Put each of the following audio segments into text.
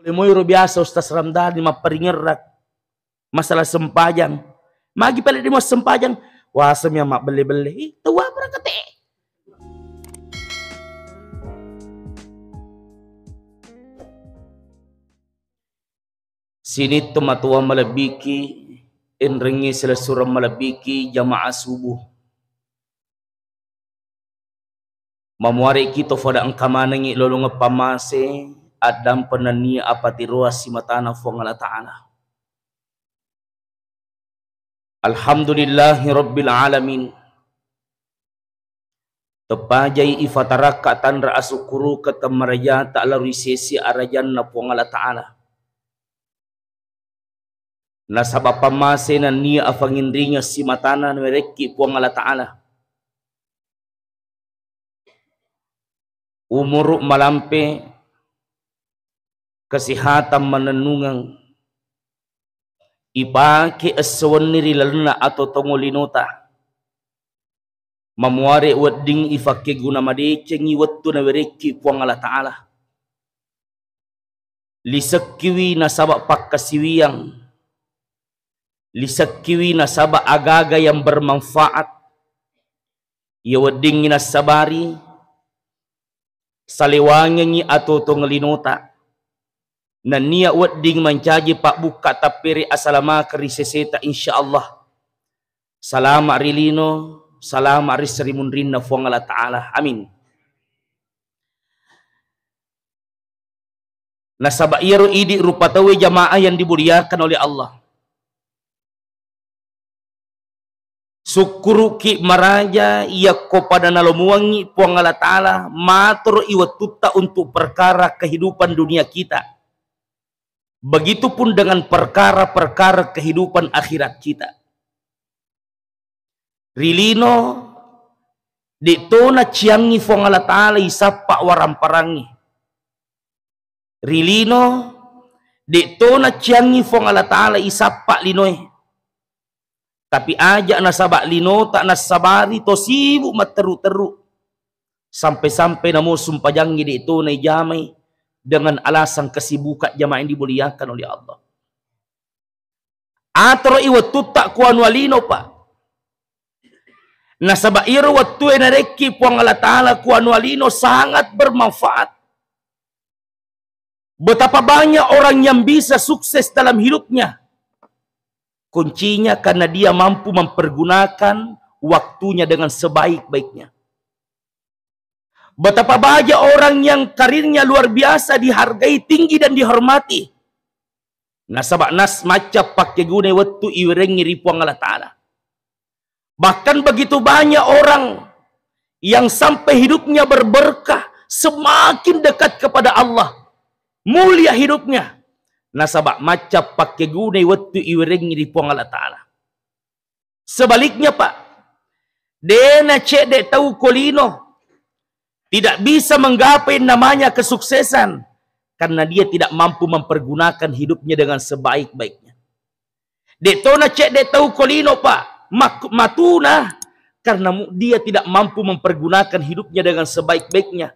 Oleh moiro biasa Ustaz Ramdhani maperingerak masalah sempajang. Magi pala di mas sempajang. Wasamnya mak beli-beli. Tahu apa kate? Sini tu matua malabiki. Enrengi selasuram malabiki jamaah subuh. Mamuari kita fada angkamanangi lolong pamase. Adam penani apati ruas si matana fong Allah Ta'ala. Alhamdulillahi Rabbil Alamin. Tepajai ifataraka tanra asukuru ketemaraja ta'ala risesi arajan na fong Allah Ta'ala. Nasabab pamase na niya afangindrinya si matana mereki fong Allah Ta'ala. Umuruk malampe kesehatan menenungang ipake aswan niri laluna atau tongolinota mamuare wedding ifake guna madece ngi wattu na wereki puang Allah Ta'ala lisakiwi nasaba pakkasiwiyang lisakiwi nasaba agaga yang bermanfaat ya wedding nasabari salewangi atau tongolinota na niya wedding mancaji pak buka tapiri asalama keriseseta insyaallah. Salama rilino, salama risrimun rinna fuang Allah Ta'ala. Amin. Nasabairu idi rupatawe jamaah yang dimuliakan oleh Allah. Syukuruki maraja iya kepada nalomuangi puang Allah Ta'ala matur iwatuta untuk perkara kehidupan dunia kita. Begitupun dengan perkara-perkara kehidupan akhirat kita. Rilino ditona ciangi fong Allah Ta'ala isapa waramparangi. Rilino ditona ciangi fong Allah Ta'ala isapa linoy. Tapi aja nasabak lino tak nasabari to sibuk materu-teru. Sampai-sampai namo sumpajangi ditona jamai. Dengan alasan kesibukan jamaah yang dimuliakan oleh Allah. Atro iwatu tak kuan walino pak. Nasabairu watu enareki puang Allah Ta'ala kuan walino sangat bermanfaat. Betapa banyak orang yang bisa sukses dalam hidupnya. Kuncinya karena dia mampu mempergunakan waktunya dengan sebaik-baiknya. Betapa banyak orang yang karirnya luar biasa dihargai tinggi dan dihormati. Nasabak nas maca pakai gune waktu iwirengi ripuang Allah Ta'ala. Bahkan begitu banyak orang yang sampai hidupnya berberkah, semakin dekat kepada Allah, mulia hidupnya. Nasabak maca pakai gune waktu iwirengi ripuang Allah Ta'ala. Sebaliknya pak, dena cek dek tahu kolino. Tidak bisa menggapai namanya kesuksesan. Karena dia tidak mampu mempergunakan hidupnya dengan sebaik-baiknya. Detona cek dia tahu kolino pak. Matuna. Karena dia tidak mampu mempergunakan hidupnya dengan sebaik-baiknya.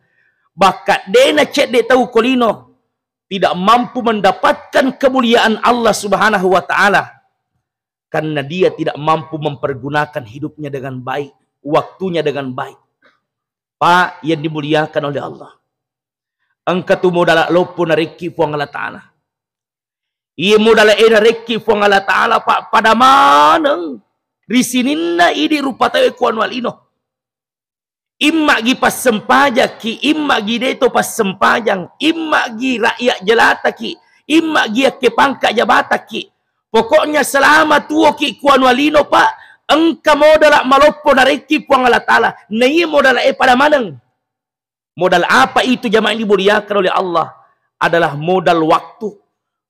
Bahkan dena cek dia tahu kolino. Tidak mampu mendapatkan kemuliaan Allah Subhanahu wa Ta'ala. Karena dia tidak mampu mempergunakan hidupnya dengan baik. Waktunya dengan baik. Pak yang dimuliakan oleh Allah. Engkau tu modal lopo nareki puang Allah Ta'ala. Ia modal nareki puang Allah Ta'ala pak pada mana? Risininna idi rupa tawe kuan walino. Imma gi pas sempajak ki, imma gi deto pas sempajang, imma gi rakyat jelata ki, imma gi ke pangkat jabata ki. Pokoknya selama tuo ki kuan walino pak. Engkau modal malopo nareki puang Allah Ta'ala. Nai modal pada maneng. Modal apa itu jamaah yang dimuliakan oleh Allah? Adalah modal waktu.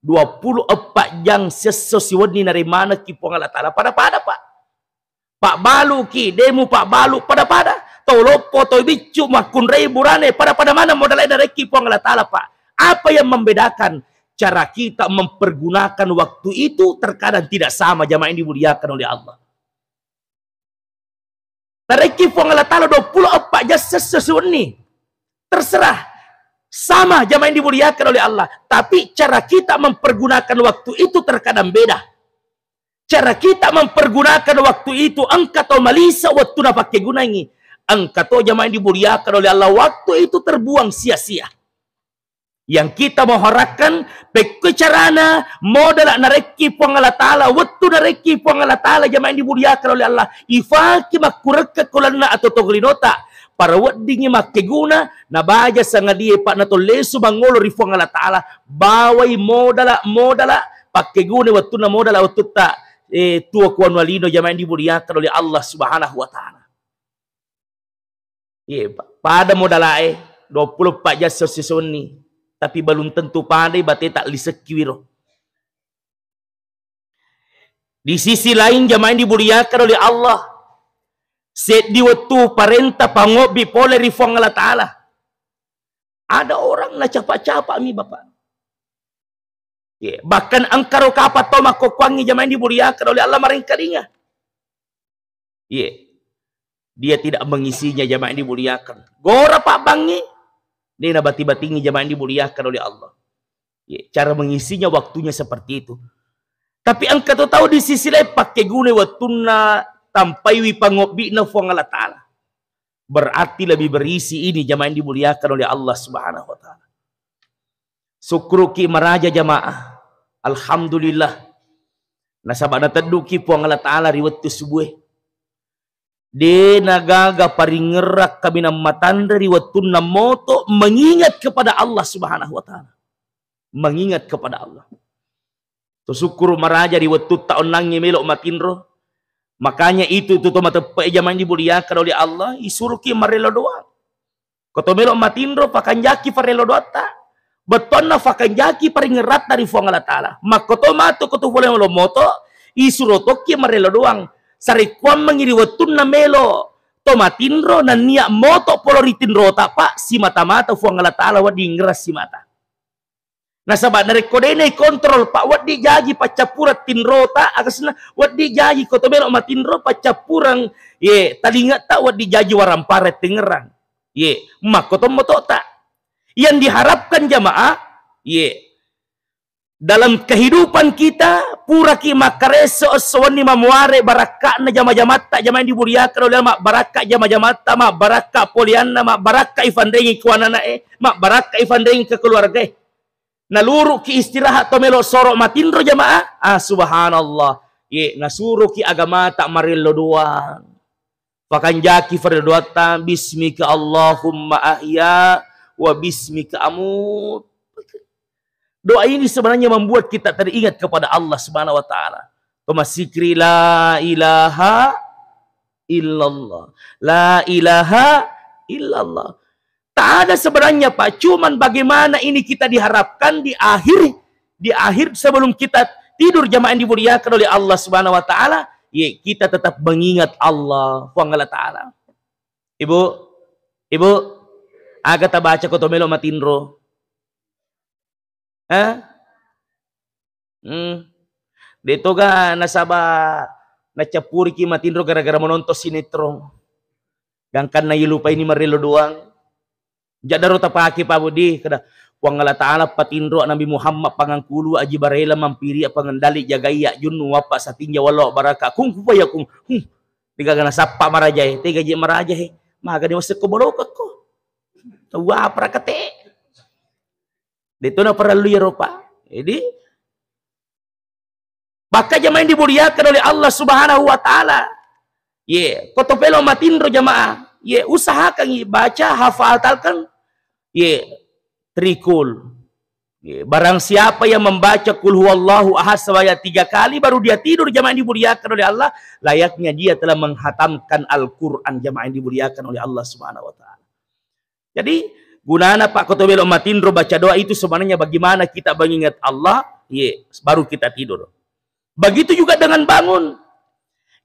24 jam sesosiwani nari mana ki puang Allah Ta'ala. Pada-pada pak. Pak balu ki. Demu pak balu. Pada-pada. Tau lopo, tau bicu, makun rei burane. Pada-pada mana modal nareki puang Allah Ta'ala pak. Apa yang membedakan? Cara kita mempergunakan waktu itu terkadang tidak sama jamaah yang dimuliakan oleh Allah. Nareki puang Allah Ta'ala 24 jam sesuatu ni. Terserah. Sama jamaah yang dimuliakan oleh Allah. Tapi cara kita mempergunakan waktu itu terkadang beda. Cara kita mempergunakan waktu itu, angkato malisa waktu na pakai gunangi. Angkato jamaah yang dimuliakan oleh Allah, waktu itu terbuang sia-sia. Yang kita mengharapkan pekecarana modal nareki puang Allah Ta'ala, waktu nareki puang Allah Ta'ala jamaah yang dimuliakan oleh Allah. Ifaki makureka kulana atau toglinota. Para wadingnya make guna na baja sanga dia pak na tolesu bangolo rifuang Allah Ta'ala bawai modala pakai guna waktu na modala waktu tak tua kuan walino jamaah yang dimuliakan oleh Allah Subhanahu wa Ta'ala. Pada modala 24 jam sesoni tapi belum tentu pandai bate tak lisekiwiro. Di sisi lain jamaah yang dimuliakan oleh Allah, set di waktu parenta pangobi pole rifuang Allah Ta'ala. Ada orang na capa-capa mi bapak. Bahkan angkaro kapat to makokwangi jamaah yang dimuliakan oleh Allah maringkarinya. Dia tidak mengisinya jamaah yang dimuliakan. Gora pak bangi. Dia na bati-batingi jamaah yang dimuliakan oleh Allah. Cara mengisinya waktunya seperti itu. Tapi angka tu tahu di sisi lain pakai guna waktu na tampai wi pangobi na fuang Allah Ta'ala. Berarti lebih berisi ini jamaah yang dimuliakan oleh Allah Subhanahu wa Ta'ala. Sukruki meraja jamaah. Alhamdulillah. Nasabak na teduki puang Allah Ta'ala riwatu subuh. De nagaga paringerak kami na matanda riwatu na moto mengingat kepada Allah Subhanahu wa Ta'ala. Mengingat kepada Allah. Syukur meraja riwatu taon nangi melok matinro. Makanya itu tuh mata jamaah dimuliakan oleh Allah isuruki marelo doang. Koto melok matindro pakan jaki farelo doata. Beton na pakan jaki paringerat dari fuang Allah Ta'ala. Makoto matu koto boleh melo moto isurotoki marelo doang. Sarikuan mengiri wetun na melo to matindro na niak moto poloritinro tak pak si mata-mata fuang Allah Ta'ala wadi ngeras si mata. Nah sahabat dari kodene kontrol pak wadi jagi pacapurat tinrota akasna wadi jagi koto belok matinro pacapurang talingat tak wadi jagi waramparet tingerang mak koto moto tak yang diharapkan jamaah dalam kehidupan kita pura ki makareso sewani mamuare barakak na jama-jamat tak jama yang dimuliakan oleh mak barakak jama-jamat mak barakak poliana mak barakak ifandengi kuanana mak barakak ifandengi ke keluarga naluru ki istirahat to melo sorok matindro jamaah subhanallah nasuru ki agama tak marilo doang pakan jaki fardoata bismika Allahumma ahya wa bismika amut. Doa ini sebenarnya membuat kita teringat kepada Allah Subhanahu wa Ta'ala. Pemasykri la ilaha illallah, la ilaha illallah. Tak ada sebenarnya Pak, cuman bagaimana ini kita diharapkan di akhir sebelum kita tidur jamaah yang dimuliakan oleh Allah Subhanahu wa Ta'ala, kita tetap mengingat Allah Subhanahu wa Ta'ala. Ibu, agak tak baca koto melo matinro. Dito ga nasaba nacapuri ki matinro gara-gara menonton sinetron. Gangkan na ilupa ini marilo doang. Jadaro tapaki pa budi kada puang Allah Ta'ala patindro Nabi Muhammad pangangkulu aji barela mampiri pangendali jagaya junnu wapa satinja walo baraka kung kupaya kung tiga gana sapa marajay tiga ji marajay maga ni masuk ko bolokak ko tawa prakate dito na paralu ya ropa jadi baka jamaah yang dimuliakan oleh Allah Subhanahu wa Ta'ala kotopelo matindro jamaah usahakan baca hafalkan trikul. Barang siapa yang membaca kul huwallahu ahad sebanyak 3 kali baru dia tidur jamaah yang dimuliakan oleh Allah, layaknya dia telah menghatamkan Al-Qur'an jamaah yang dimuliakan oleh Allah Subhanahu wa Ta'ala. Jadi gunana Pak Kotobelo matindro baca doa itu sebenarnya bagaimana kita mengingat Allah, baru kita tidur. Begitu juga dengan bangun.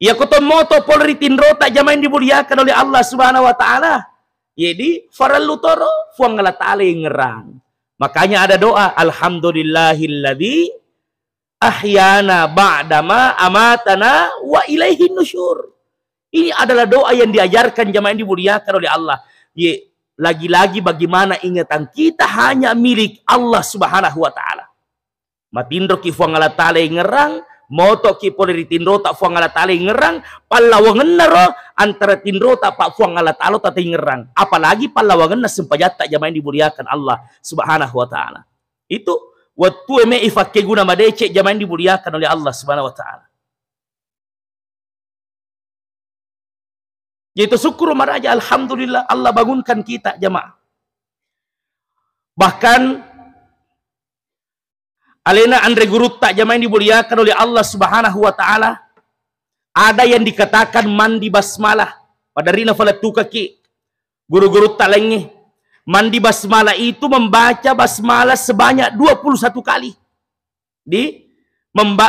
Ya kotomoto polri tinrota jamaah yang dimuliakan oleh Allah Subhanahu wa Ta'ala. Jadi farallu toro fuang Allah Ta'ala yang ngerang. Makanya ada doa alhamdulillahilladzi ahyana ba'dama amatana wa ilaihin nusyur. Ini adalah doa yang diajarkan jamaah yang dimuliakan oleh Allah. lagi-lagi bagaimana ingatan kita hanya milik Allah Subhanahu wa taala. Matindro ki fuang Allah taala ngerang, moto ki poleri tindro tak fuang Allah taala ngerang, palawangan naro antara tindro tak pak fuang Allah taala tak ngerang. Apalagi palawangan na sempajat tak jamain dimuliakan Allah Subhanahu wa taala. Itu waktu eme ifakke guna madece jamain dimuliakan oleh Allah Subhanahu wa taala. Yaitu syukur maraja, alhamdulillah Allah bangunkan kita jamaah. Bahkan alena andre guru tak jamaah dimuliakan oleh Allah Subhanahu wa taala, ada yang dikatakan mandi basmalah pada rina falatu kaki guru-guru tak lengeh. Mandi basmalah itu membaca basmalah sebanyak 21 kali.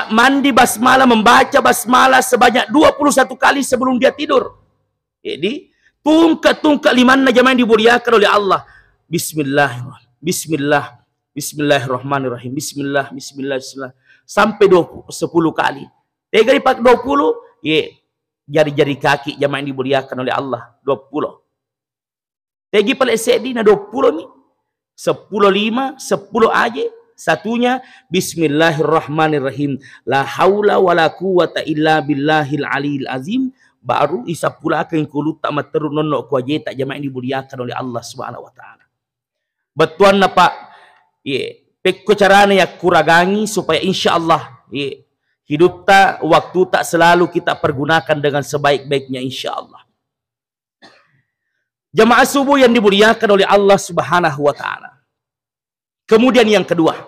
Mandi basmalah, membaca basmalah sebanyak 21 kali sebelum dia tidur. Jadi tungkat limanna jamaah dimuliakan oleh Allah. Bismillahirrahmanirrahim. Bismillah sampai 10 kali. 3 dipak 20, jari-jari kaki jamaah dimuliakan oleh Allah 20. Tegi paling sedih na 20 ni. 10 aja. Satunya Bismillahirrahmanirrahim. La haula wala quwata illa billahil aliyil azim. Baru isa pula akan kulut tak materu nonok ku aje tak jamaah dimuliakan oleh Allah Subhanahu wa taala. Betuan na Pak, pekko carana ya kuragangi supaya insyaallah hidup tak, waktu tak selalu kita pergunakan dengan sebaik-baiknya insyaallah. Jamaah subuh yang dimuliakan oleh Allah Subhanahu wa taala. Kemudian yang kedua,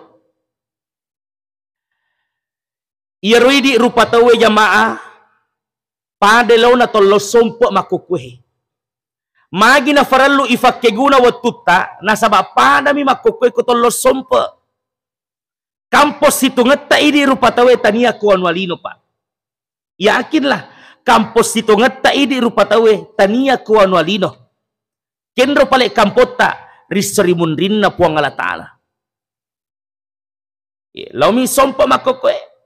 irwidi rupa tawe jamaah pada launa tollo sompo makukwe. Magi na farallu ifakke guna watutta na sabab pada mi makukwe ko tollo sompo. Kampus itu ngetta ini rupa tawe tania kuan walino Pak. Yakinlah kampus itu ngetta ini rupa tawe tania kuan walino. Kendro pale kampota risrimun rinna puang Allah taala. Laumi sompo makukwe.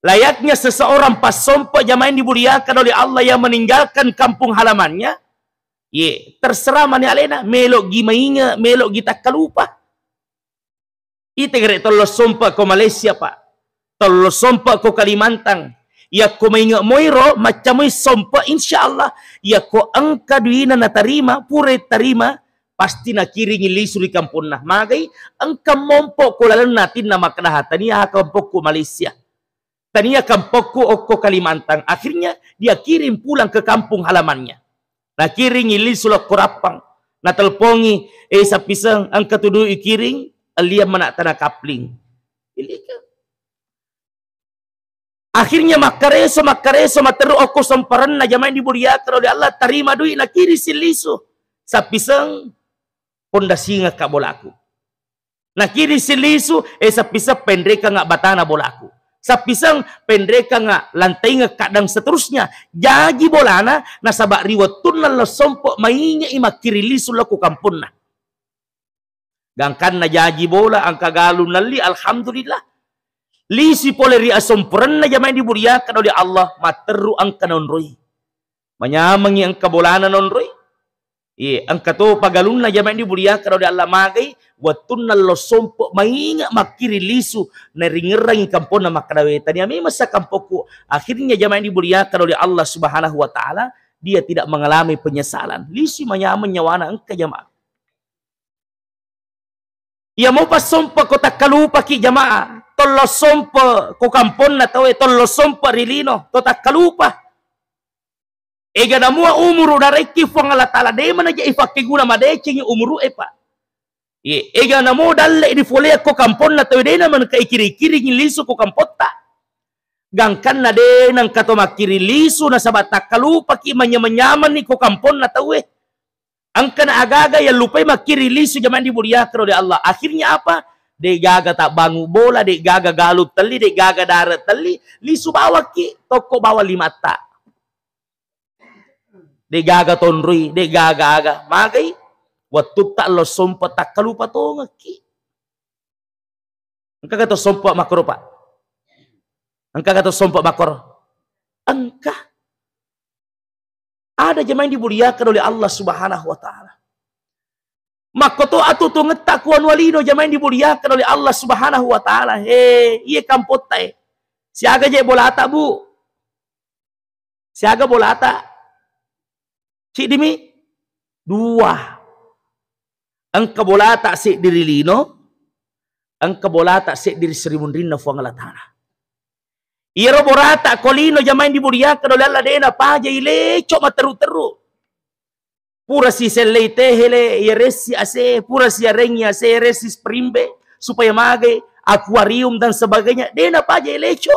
Layaknya seseorang pas sompo jamaah dimuliakan oleh Allah yang meninggalkan kampung halamannya, terserah mana alena, melok gimainga, melok kita kalupa. Ite gere tollo sompo ko Malaysia Pak, tollo sompo ko Kalimantan, ya ko mainga moiro macam sompo insyaallah, ya ko angka duina na tarima, pure tarima, pasti na kiringi lisu di kampung nah. Magai angka mompo ko lalan natin na maknahatan ya kampung ko Malaysia. Tania kampokku okko Kalimantan. Akhirnya dia kirim pulang ke kampung halamannya. Nah kiring ili sulak kurapang. Nah telpongi sa pisang angka tudu ikiring alia manak tanah kapling. Akhirnya makareso materu okko semparan na jamaah dimuliakan oleh Allah tarima duit na kiri silisu. Sa pisang pondasi nga kabolaku. Nah kiri silisu sa pisang pendreka nga batana bolaku. Sa pisang pendreka nga lantai nga kadang seterusnya jadi bolana na sabak riwatun na lasompo mainga ima kirilisu laku kampun na gangkan na jadi bola ang kagalun nali alhamdulillah lisi pole ri asompuran na jamaah dimuliakan oleh Allah materu ang kanonroy manyamangi ang kabolana nonroy ang kato pagalun na jamaah dimuliakan oleh Allah magay watun na losompo mainga makirilisu na ringerangi kampon na makadawetan ya may masa kampoku akhirnya jamaah dimuliakan oleh Allah Subhanahu wa taala dia tidak mengalami penyesalan lisi manyaman nyawana engka jamaah ya mau pas sompo ko takalupa ki jamaah tollo sompo ko kampon na tawe tollo sompo rilino to takalupa ega namua umuru dareki fong Allah taala de mana ja ifakke guna madece umuru Pak. Ega namo dalle di fole ko kampon na tawe de naman kay kiri-kiri lisu ko kampota. Gangkan na de nang kato makiri lisu na sabata kalupa ki manyaman ni ko kampon na tawe. Ang kana agaga ya lupay makiri lisu jaman dimuliakan oleh Allah. Akhirnya apa? De gaga tak bangu bola, de gaga galut tali, de gaga darat tali, lisu bawa ki toko bawa 5 tak. De gaga tonrui, de gaga aga. Magay waktu tak lo sompo tak kalupa to ngaki. Angka kata sompo makro Pak. Angka kata sompo makro. Angka. Ada jemaah yang dimuliakan oleh Allah Subhanahu wa taala. Maka tu atu tu ngetak kuan walino jamain dimuliakan oleh Allah Subhanahu wa taala. Iya kampotai. Siaga je bolata bu. Siaga bolata. Cik dimi dua. Angka bolata si diri lino. Angka bolata si diri Sri Mundrina fuang Allah taala. Iya borata kolino jamain dimuliakan oleh Allah dena paja ile cok materu-teru. Pura si selleite hele yeresi ase, pura si arengi ase yeresi sprimbe supaya mage akuarium dan sebagainya. Dena paja leco.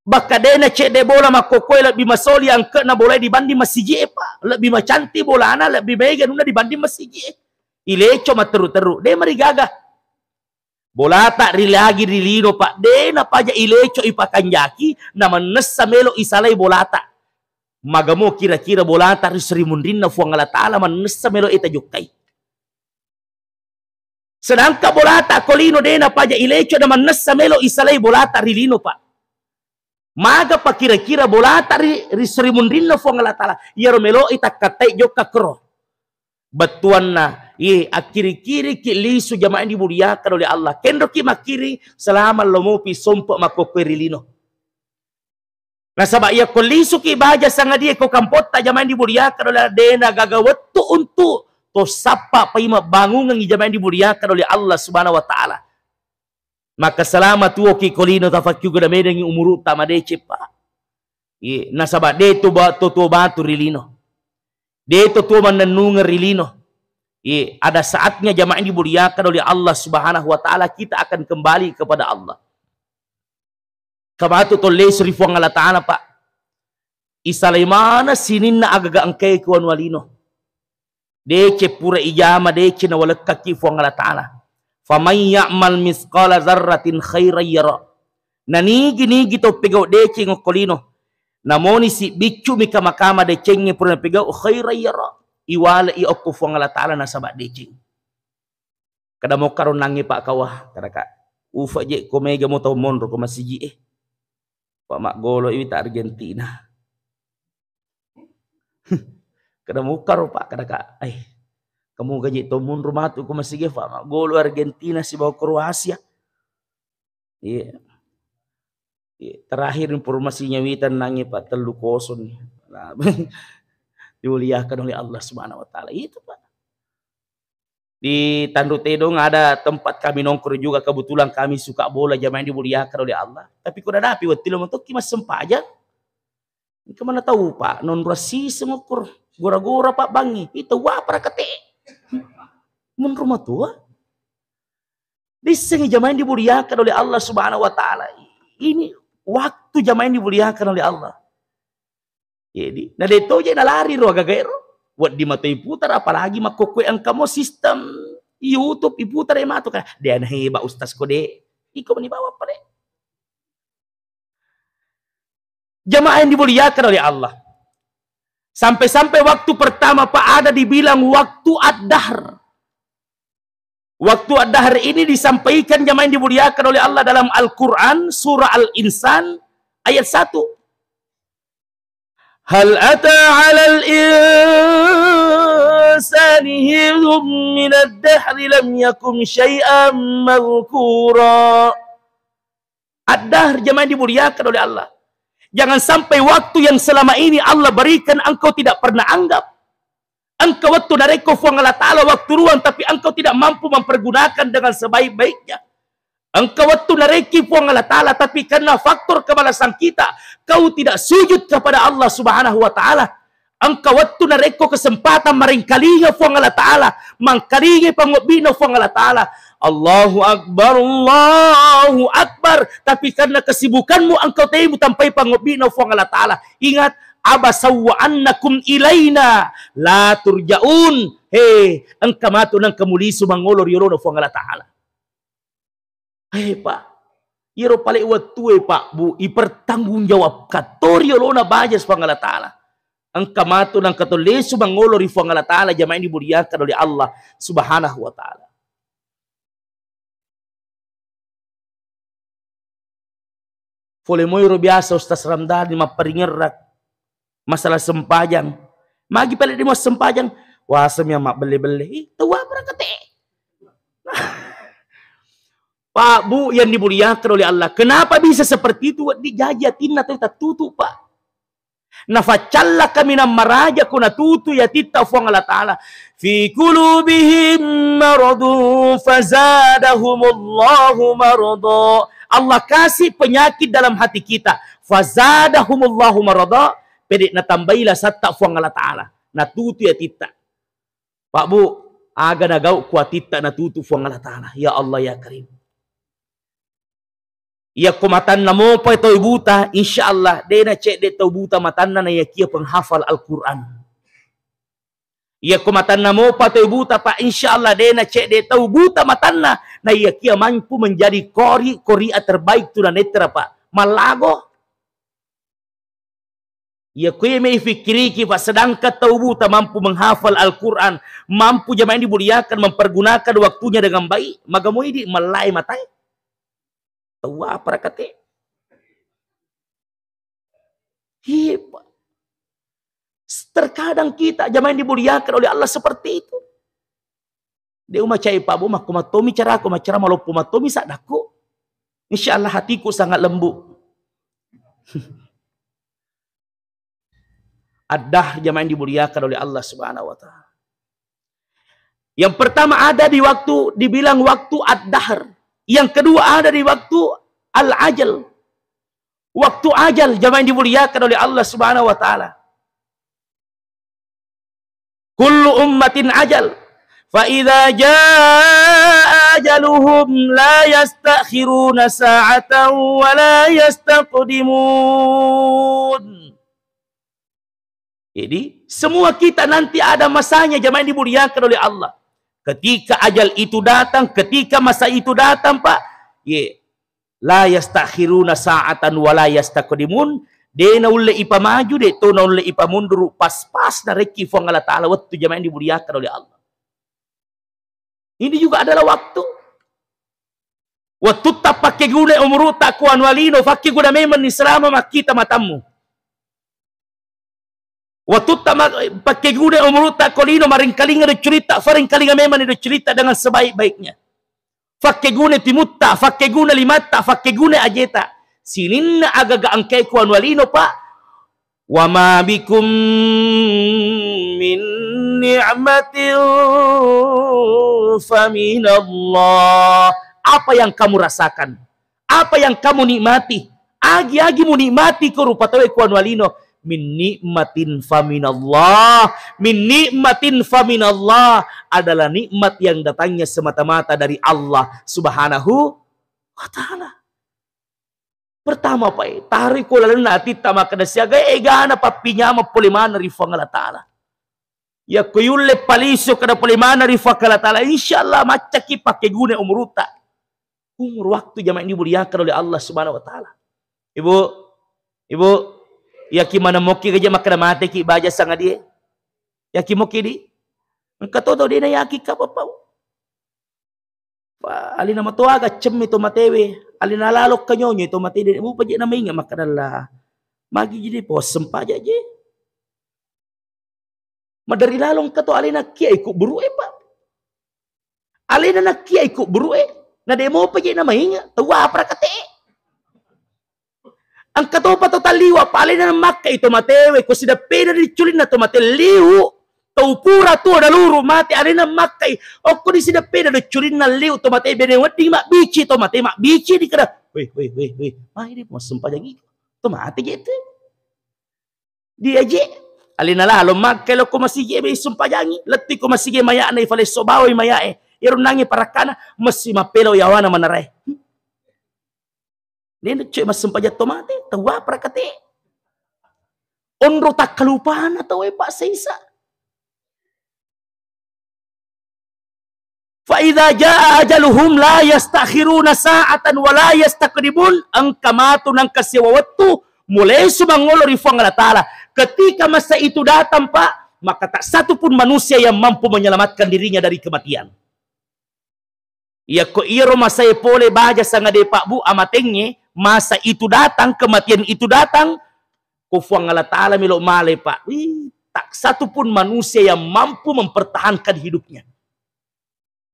Baka dena cek de bola makokoi lebih masoli yang ke na boleh dibanding masiji pa. Lebih macanti bola ana lebih mega nuna dibanding masiji. Ileco materu-teru. De mari gagah. Bola tak rilagi rilino pak. Dena paja ileco ipakan jaki nama nessa melo isalai bola tak. Magamo kira-kira bola taru Sri Mundrina fuang Allah taala manessa melo ita jukai. Sedangkan bola tak kolino dena paja ileco dan manessa melo isalai bola tak rilino pak. Maga pa kira-kira bola tari Sri Mundrina fuang Allah taala. Yaro melo ita katai joka kero. Batuan na akiri-kiri ki lisu jamaah dimuliakan oleh Allah. Kendo ki makiri selama lomopi sompok makokwe rilino. Nah sabak ia kolisu ki baja sanga dia ko kampota jamaah dimuliakan oleh dena gagawettu untuk to sapa paima bangungan jamaah dimuliakan oleh Allah Subhanahu wa taala. Maka selama tuo ki kolino tafakku gada medangi umuru tamade cepa. Nah sabak de to batu rilino. De to manenung rilino. Ada saatnya jamaah dimuliakan oleh Allah Subhanahu wa taala kita akan kembali kepada Allah. Kamatu tolle Sri fuang Allah taala pak. Isalaimana sinin na agaga angkay kuan walino. Dece pura ijama dece na walakaki fuang Allah taala. Faman ya'mal misqala zarratin khairan yara. Nanigi to pegaw dece ngokolino. Namoni si bicu mika makama decenge pura pegaw khairan yara. Iwala iokku fuang Allah taala na sabat dece. Kada mo karon nangi pak kawah kada ka. Ufa je ko mega mo taw monro ko masiji Pak mak golo ini tak Argentina. Kada mukar pak kada ka. Kamu gaji tomun rumah tu ko masige pak mak golo Argentina si bawa Kroasia. Iya. Terakhir informasinya witan nangi pak 3-0. Nah, dimuliakan oleh Allah Subhanahu wa taala. Itu pak. Di Tandu Tedong ada tempat kami nongkrong juga, kebetulan kami suka bola jamaah dimuliakan oleh Allah. Tapi kau dah dapi waktu lama tu kimas sempajan. Kemana tahu pak non rasi semukur gora-gora pak bangi itu wah para kete. Mun rumah tua. Disini jamaah dimuliakan oleh Allah Subhanahu wa taala. Ini waktu jamaah dimuliakan oleh Allah. Jadi, nah deto je na lari ro gagero. Buat di mata iputar apalagi makokwe ang kamo sistem YouTube iputar yang matu kan dia hebat ustaz kode iko menibawa pare jamaah yang dimuliakan oleh Allah sampai-sampai waktu pertama pak ada dibilang waktu ad-dahr. Waktu ad-dahr ini disampaikan jamaah yang dimuliakan oleh Allah dalam Al-Quran surah Al-Insan ayat 1. Hal ata 'alal insani hinum min ad-dahr lam yakum syai'an madhkura. Ad-dahr jamaah dimuliakan oleh Allah. Jangan sampai waktu yang selama ini Allah berikan engkau tidak pernah anggap. Engkau waktu nareko fuang Allah taala waktu ruang tapi engkau tidak mampu mempergunakan dengan sebaik-baiknya. Engkau waktu nareki fuang Allah taala tapi karena faktor kemalasan kita kau tidak sujud kepada Allah Subhanahu wa taala. Engkau waktu nareko kesempatan maringkalinga fuang Allah taala, mangkalinga pangobino fuang Allah taala. Allahu Akbar, tapi karena kesibukanmu engkau temu tampai pangobino fuang Allah taala. Ingat, abasawa annakum ilaina la turjaun. Engkau matu nang kemulisu mangolor yorono fuang Allah taala. Pak, iro paling waktu pak bu, ipertanggung jawab katorio lona bajas fuang Allah taala. Engkau matu nang katolesu mangolor fuang Allah taala jamaah dimuliakan oleh Allah Subhanahu wa taala. Foleh moiro biasa Ustaz Ramdan di maparingerak masalah sempajang. Magi pala di mas sempajang Wah, semia mak beli-beli. Tua prakate. Pak Bu yang dimuliakan oleh Allah. Kenapa bisa seperti itu? Dijajatin atau tutup Pak. Nafacallaka minam maraja kuna tutu ya tita fuang Allah Ta'ala. Fi kulubihim maradu fazadahumullahu maradu. Allah kasih penyakit dalam hati kita. Fazadahumullahu maradu. Pedek na tambailah satta fuang Allah Ta'ala. Na tutu ya tita. Pak Bu, aga na gau kuat tita na tutu fuang Allah Ta'ala. Ya Allah ya Karim. Ya kumatan namo pa ito ibuta, insyaallah de na cek de tau buta matan na ya kia penghafal Al-Quran. Ya kumatan namo pa ito ibuta pa insyaallah de na cek de tau buta matan na ya kia mampu menjadi korea terbaik tunanetra pa. Malago. Ya kuya may fikiri ki pa sedangkan tau buta mampu menghafal Al-Quran, mampu jamaah dimuliakan mempergunakan waktunya dengan baik, magamoy di malay matay. Tua para kate. Terkadang kita jamaah dimuliakan oleh Allah seperti itu. Dia umacai Pak Bu mah kumatomi cara aku macara malu pumatomi sadaku. Insyaallah hatiku sangat lembut. Adah jamaah dimuliakan oleh Allah Subhanahu wa taala. Yang pertama ada di waktu dibilang waktu ad-dahr. Yang kedua ada di waktu al-ajal. Waktu ajal jamaah yang dimuliakan oleh Allah Subhanahu wa taala. Kullu ummatin ajal. Fa idza jaa ajaluhum la yastakhiruna sa'atan wa la yastaqdimun. Jadi semua kita nanti ada masanya jamaah yang dimuliakan oleh Allah. Ketika ajal itu datang, ketika masa itu datang, Pak, la yastakhiruna sa'atan wa la yastaqdimun. De na ulle ipa maju, de to na ulle ipa mundur, pas-pas na reki fuang Allah Ta'ala waktu jamaah yang dimuliakan oleh Allah. Ini juga adalah waktu. Waktu tak pakai guna umru tak kuan walino, pakai guna memang ni selama makita matamu. Waktu pakai guna umur tak kolino maring kalinga do cerita, faring kalinga memang do cerita dengan sebaik-baiknya. Pakai guna timutta, pakai guna limata, pakai guna ajeta. Sininna agaga angkai kuan walino Pak. Wa ma bikum min ni'matin fa min Allah. Apa yang kamu rasakan? Apa yang kamu nikmati? Agi-agi mu nikmati ko rupatawe kuan walino. Min nikmatin faminallah. Min nikmatin faminallah adalah nikmat yang datangnya semata-mata dari Allah Subhanahu wa ta'ala. Pertama Pak, tarik ko lalu nati tama kada siaga egana papinya mapulimana rifang Allah Ta'ala. Ya kuyulle paliso kada pulimana rifang Allah Ta'ala. Insyaallah macaki pakai guna umuruta. Umur waktu jamaah dimuliakan oleh Allah Subhanahu wa ta'ala. Ibu yaki mana moki kerja makan mati ki baja sangat dia. Yaki moki di. Engkau tahu dia na yaki ka papa. Alina matua aga cem itu matewe. Alina lalok kanyonyo itu mate dia. Mu paje na mainga makadalla. Magi jadi pos sempaja je. Madari lalong ka to alina kia ikut berue pa. Alina na kia ikut berue. Na demo paje na mainga. Tua pra kate. Ang katopa to taliwa palin na makai ito matewe ko sida peda di culin na to mate liu tau pura to daluru mate ari na makai o ko di sida peda di culin na liu to mate bene wadi mak bici to mate mak bici di kada weh mai di mo sempajang to mate gitu dia je alina la lo makai lo ko masige be sumpajangi leti ko masige maya na ifale sobawi maya irun nangi parakana mesi mapelo yawana manarai. Dia nak cek masam pajak tomate, tahu apa kate? Onro tak kelupaan atau Pak Saisa. Fa idza jaa ajaluhum la yastakhiruna sa'atan wa la yastaqdimun. Ang kamatu nang kasiwa waktu mulai sumangolo rifang Allah Ta'ala. Ketika masa itu datang Pak, maka tak satu pun manusia yang mampu menyelamatkan dirinya dari kematian. Ya ko iro masa pole baja sangade Pak Bu amatengnya. Masa itu datang, kematian itu datang, kufuang Allah Ta'ala milok male Pak. tak satu pun manusia yang mampu mempertahankan hidupnya.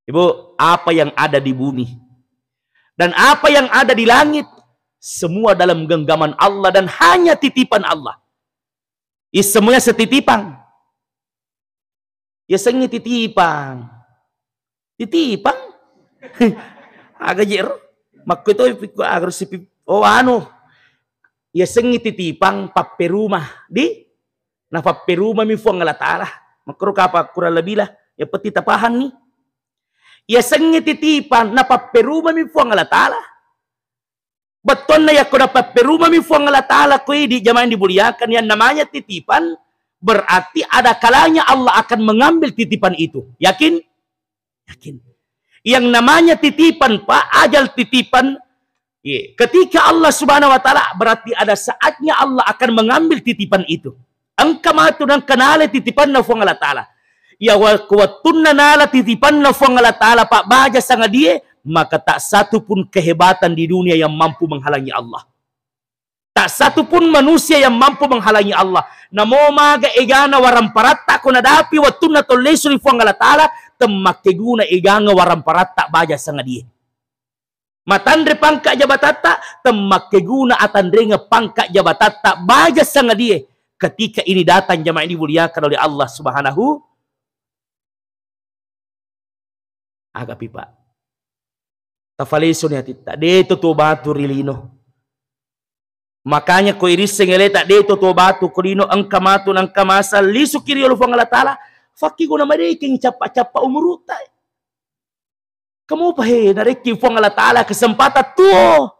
Ibu, apa yang ada di bumi dan apa yang ada di langit, semua dalam genggaman Allah dan hanya titipan Allah. Semuanya setitipan. Ya sengi titipan. Titipan? Agak jer. Maka itu harus ya sengi titipang pape rumah di na pape rumah mi fuang Allah Ta'ala makro kapa kurang lebih lah ya peti tapahan nih ya sengi titipan na pape rumah mi fuang Allah Ta'ala beton na ya ko na pape rumah mi fuang Allah Ta'ala ko di jamaah yang dimuliakan yang namanya titipan berarti ada kalanya Allah akan mengambil titipan itu. Yakin? Yakin. Yang namanya titipan Pak, ajal titipan. Ketika Allah Subhanahu wa Ta'ala berarti ada saatnya Allah akan mengambil titipan itu. Angka matu nang kanale titipan na fuang Allah Ta'ala. Ya watunna nala titipan na fuang Allah Ta'ala Pak baja sanga dia, maka tak satu pun kehebatan di dunia yang mampu menghalangi Allah. Tak satu pun manusia yang mampu menghalangi Allah. Namo maga egana waramparatta kuna dapi watunna tolesu ni fuang Allah Ta'ala temakke guna eganga waramparatta baja sanga dia. Matandre pangkat jabatata temakke guna atandrenga pangkat jabatata baja sanga dia. Ketika ini datang jamaah ini dimuliakan oleh Allah Subhanahu agak pipa. Tafalisun ya tita. Deto to batu rilino. Makanya ko iris sengeleta deto to batu kulino ang kamatu ng kamasa lisu kiri olufang Allah Ta'ala. Fakki ko na mariking capa-capa umuruta. Kamu pa nariki fuang Allah Ta'ala kesempatan tuo.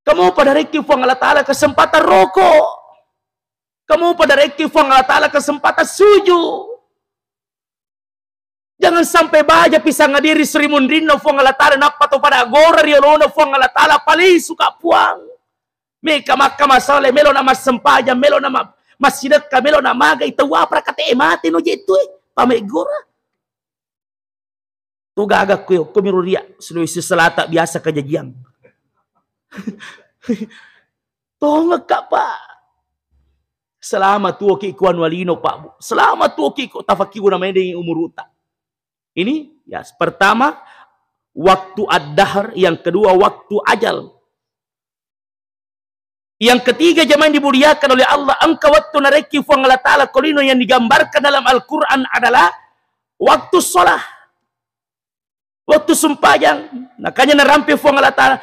Kamu pa nariki fuang Allah Ta'ala kesempatan rokok. Kamu pa nariki fuang Allah Ta'ala kesempatan suju. Jangan sampai baja pisang ngadiri Sri Mundrino fuang Allah Ta'ala napato pada agora riolono fuang Allah Ta'ala pali suka puang. Meka maka masole melo nama sempaja melo nama masjidat ka melo nama maga itawa pra kate mati no jetu pame gora. Tu gagak ko miruria Sulawesi Selatan biasa kajajian. Tongak Kak Pak. Selama tu ki kuan walino Pak. Selama tu ki ko tafaki guna mende umuruta. Ini ya pertama waktu ad-dahr, yang kedua waktu ajal. Yang ketiga jemaah dimuliakan oleh Allah, angka waktu nareki fuang Allah Ta'ala kolino yang digambarkan dalam Al-Quran adalah waktu sholat. Waktu sempajang. Makanya narampi fuang Allah Ta'ala.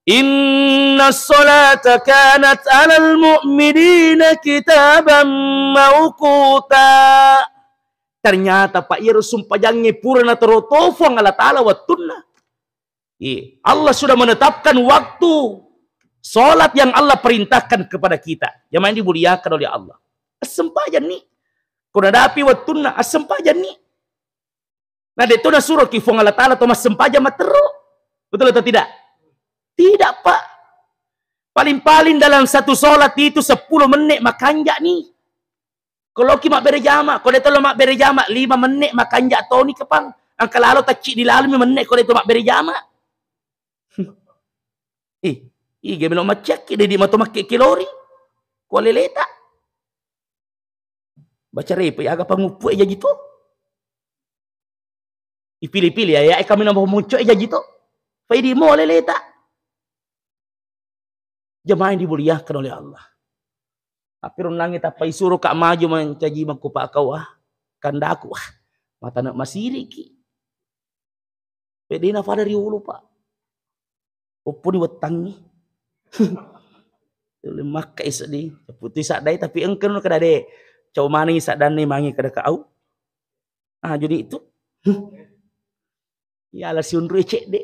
Inna sholata kanat alal mu'minina kitaban mawquta. Ternyata Pak Yeru sumpajangnya purna teroto fuang Allah Ta'ala watunna. Allah sudah menetapkan waktu solat yang Allah perintahkan kepada kita. Jemaah yang dimuliakan oleh Allah. Asempajan nih. Kuna dapi watunna asempajan nih. Nah, itu na suruh kifung Allah Ta'ala atau mas sempaja matero. Betul atau tidak? Tidak Pak. Paling-paling dalam satu solat itu 10 menit makanja nih. Kalau ki mak bere jama, kalau itu mak bere jama 5 menit makanja atau ni kepang. Angka lalu tak cik di lalu menit kalau itu mak bere jama. Iya belum macak dia di mata makke kilori. Kuala leta. Baca repe agak pangupu aja gitu. Ipilih-pilih ya kami nambah muncul aja gitu. Faidi mo leleta. Jemaah yang dimuliakan oleh Allah. Apirun langit apa isuruh kak maju mencaji mangkupa kau kandaku mata nak masiri ki. Pedi na fada riulu Pak. Opo ni wetangi. Maka isdi putih sadai tapi engken kada de. Cau mani sadane mangi kada kau. Jadi itu. Ya Allah siunru cek de.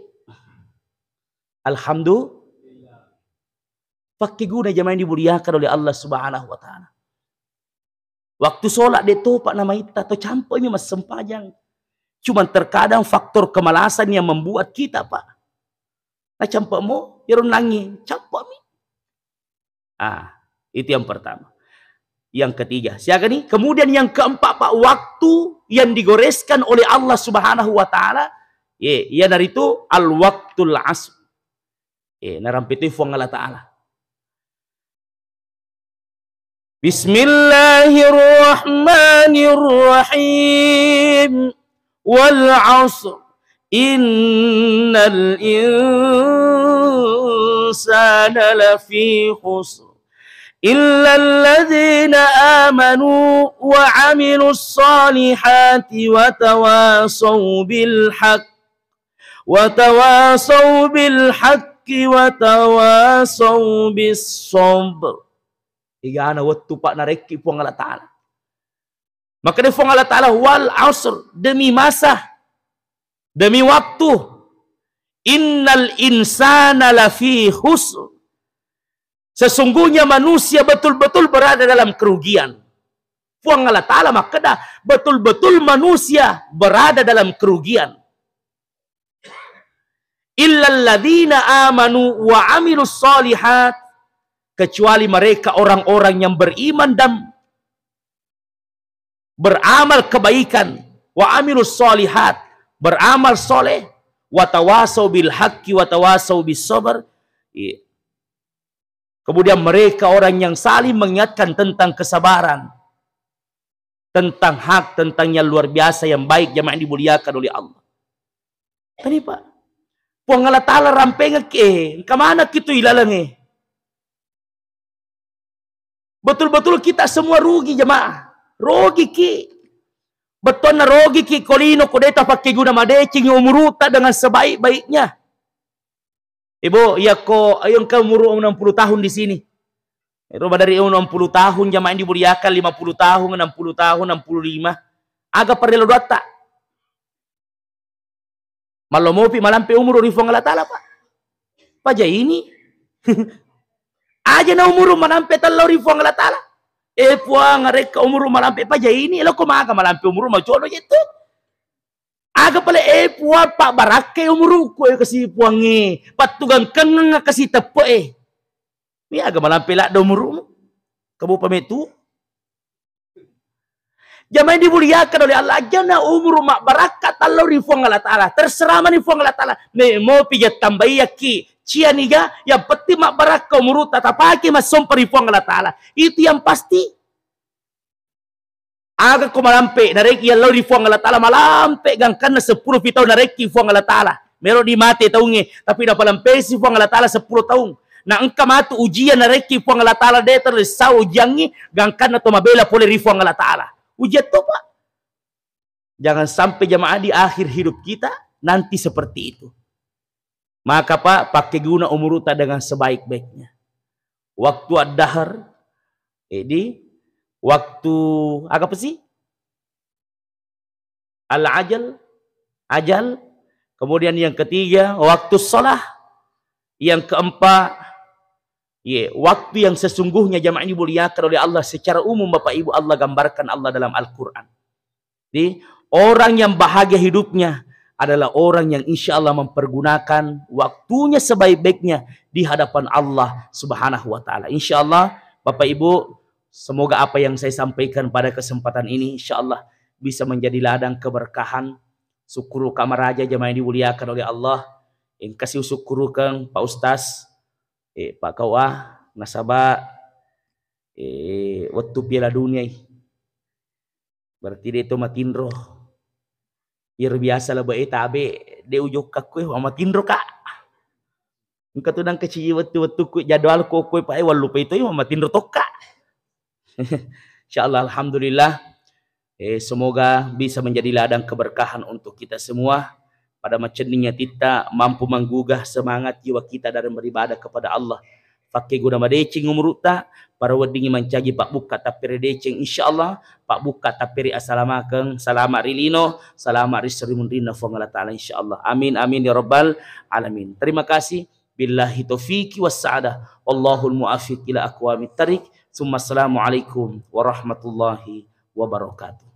Alhamdulillah. Pakai guna jemaah yang dimuliakan oleh Allah Subhanahu wa Ta'ala. Waktu solat dia tu Pak nama kita atau campurnya mas sempajang. Cuman terkadang faktor kemalasan yang membuat kita Pak. Nah campurmu irun nangi campur mi. Itu yang pertama. Yang ketiga, siapa nih? Kemudian yang keempat Pak, waktu yang digoreskan oleh Allah Subhanahu wa Ta'ala. Ya dari itu al-waqtul asr. Narampitu fuang Allah Ta'ala. Bismillahirrahmanirrahim. Wal 'asr. Innal insana lafi khusr. Illa alladhina amanu wa 'amilus salihati wa tawasaw bil haqq wa tawasaw bil haqqi wa tawasaw bis sabr. Igana wattu pak nareki puang Allah Ta'ala. Maka dia puang Allah Ta'ala wal asr, demi masa, demi waktu. Innal insana lafi khusr. Sesungguhnya manusia betul-betul berada dalam kerugian. Puang Allah Ta'ala maka dah betul-betul manusia berada dalam kerugian. Illal ladzina amanu wa amilus solihat, kecuali mereka orang-orang yang beriman dan beramal kebaikan, wa amilus solihat, beramal soleh, wa tawasau bil haqqi wa tawasau bis sabr. Kemudian mereka orang yang saling mengingatkan tentang kesabaran, tentang hak, tentang yang luar biasa, yang baik, jamaah yang dimuliakan oleh Allah. Tadi Pak, puang Allah Ta'ala rampeng kemana kita ilalang betul-betul kita semua rugi jemaah. Rugi ki. Betul na rugi ki kolino kodeta pakai guna madecing umuruta dengan sebaik-baiknya. Ibu, ya ko ayong ka umur 60 tahun di sini. Itu dari 60 tahun jamaah yang dimuliakan, 50 tahun, 60 tahun, 65. Agak perlu data. Malam mopi malampe umur rifong Allah Ta'ala Pak. Paja ini. Aja na umur malampe talo rifong Allah Ta'ala. Puang reka umur malampe paja ini. Lo ko maga malampe umur majono itu. Aga pala puang pak barake umur ko kasi puangi. Patugang kenang kasi tepo Ni aga malampe la do umur mo. Kamu pametu. Jamaah dimuliakan oleh Allah, jana umur mak barakat Allah rifong Allah Ta'ala. Terserah man rifong Allah Ta'ala. Ne mau pijat tambayaki. Cia niga, yang penting mak barakat umur tatapaki mas sompar rifong Allah Ta'ala. Itu yang pasti. Aga ko malampe, nareki Allah rifong Allah Ta'ala. Malampe gangkan na 10 tahun nareki rifong Allah Ta'ala. Meron di mati taungi. Tapi na palampe si rifong Allah Ta'ala 10 tahun. Na engka matu ujian nareki rifong Allah Ta'ala. Deta sa ujiangi, gangkan na tumabela pole rifong Allah Ta'ala. Ujian itu Pak. Jangan sampai jamaah di akhir hidup kita nanti seperti itu. Maka Pak, pakai guna umur kita dengan sebaik-baiknya. Waktu ad-dahar, ini waktu apa sih? Al-ajal, ajal. Kemudian yang ketiga, waktu sholah. Yang keempat, waktu yang sesungguhnya jamaah ini dimuliakan oleh Allah secara umum. Bapak Ibu, Allah gambarkan Allah dalam Al-Quran. Jadi orang yang bahagia hidupnya adalah orang yang insya Allah mempergunakan waktunya sebaik-baiknya di hadapan Allah Subhanahu wa Ta'ala. Insya Allah Bapak Ibu, semoga apa yang saya sampaikan pada kesempatan ini insya Allah bisa menjadi ladang keberkahan. Syukur kamaraja jamaah yang dimuliakan oleh Allah. Yang kasih syukur kang Pak Ustaz, Pak Kawah, nasaba, waktu Piala Dunia. Berarti dia itu matindro. Ir biasa lah tabe, dia ujuk kakui, matindro kak. Engkau tu nang kecil waktu ku jadwal ku Pak Iwan lupa itu, matindro toka. Insyaallah, alhamdulillah. Semoga bisa menjadi ladang keberkahan untuk kita semua. Pada macamnya kita mampu menggugah semangat jiwa kita dalam beribadah kepada Allah. Pakai guna madecing umruta, para wedingi mencagi Pak Buka tapiri decing insyaallah. Pak Buka tapiri assalamualaikum, salamat rilino, salamat risrimundina fongala ta'ala insyaallah. Amin amin ya rabbal alamin. Terima kasih. Billahi taufiqi wassa'adah. Wallahul muafiq ila aqwamit thariq. Assalamualaikum warahmatullahi wabarakatuh.